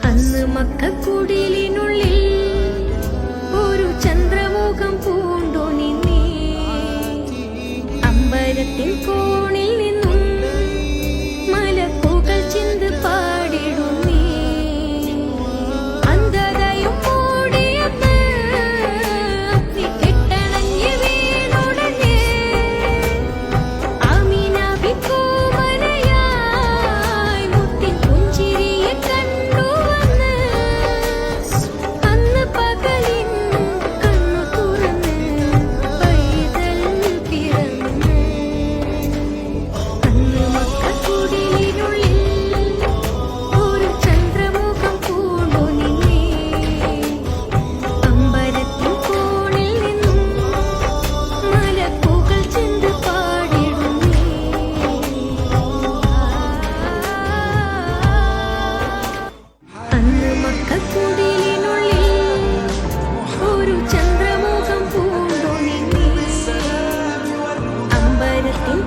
അന്ന് മക്കക്കുടിലിനുള്ളിൽ ഒരു ചന്ദ്രമുഖം പൂണ്ടു നിന്നേ. അമ്പരത്തിൻ കോണിൽ നിന്നും മലക്കുകൾ ചിന്ത് പാടിടുന്നേ. അന്ധതയും മൂടിയന്ന് അഗ്നി കെട്ടണഞ്ഞ് വീണുടഞ്ഞ് ആമിന ബിക്കോമനയായി മുത്തിൻ പുഞ്ചിരിയെ കണ്ടു വന്ന്. അന്ന് പകലിൻ കണ്ണു തുറന്ന് പൈതൽ പിറന്ന്. അന്ന് മക്കക്കുടിലിനുള്ളിൽ ഒരു ചന്ദ്രമുഖം പൂണ്ടു നിന്നേ. അമ്പരത്തിൻ കോണിൽ നിന്നും മലക്കുകൾ ചിന്ത് പാടിടുന്നേ. അന്ന് മക്കക്കുടിലിനുള്ളിൽ ഒരു ചന്ദ്രമുഖം പൂണ്ടു നിന്നേ. അമ്പരത്തിൻ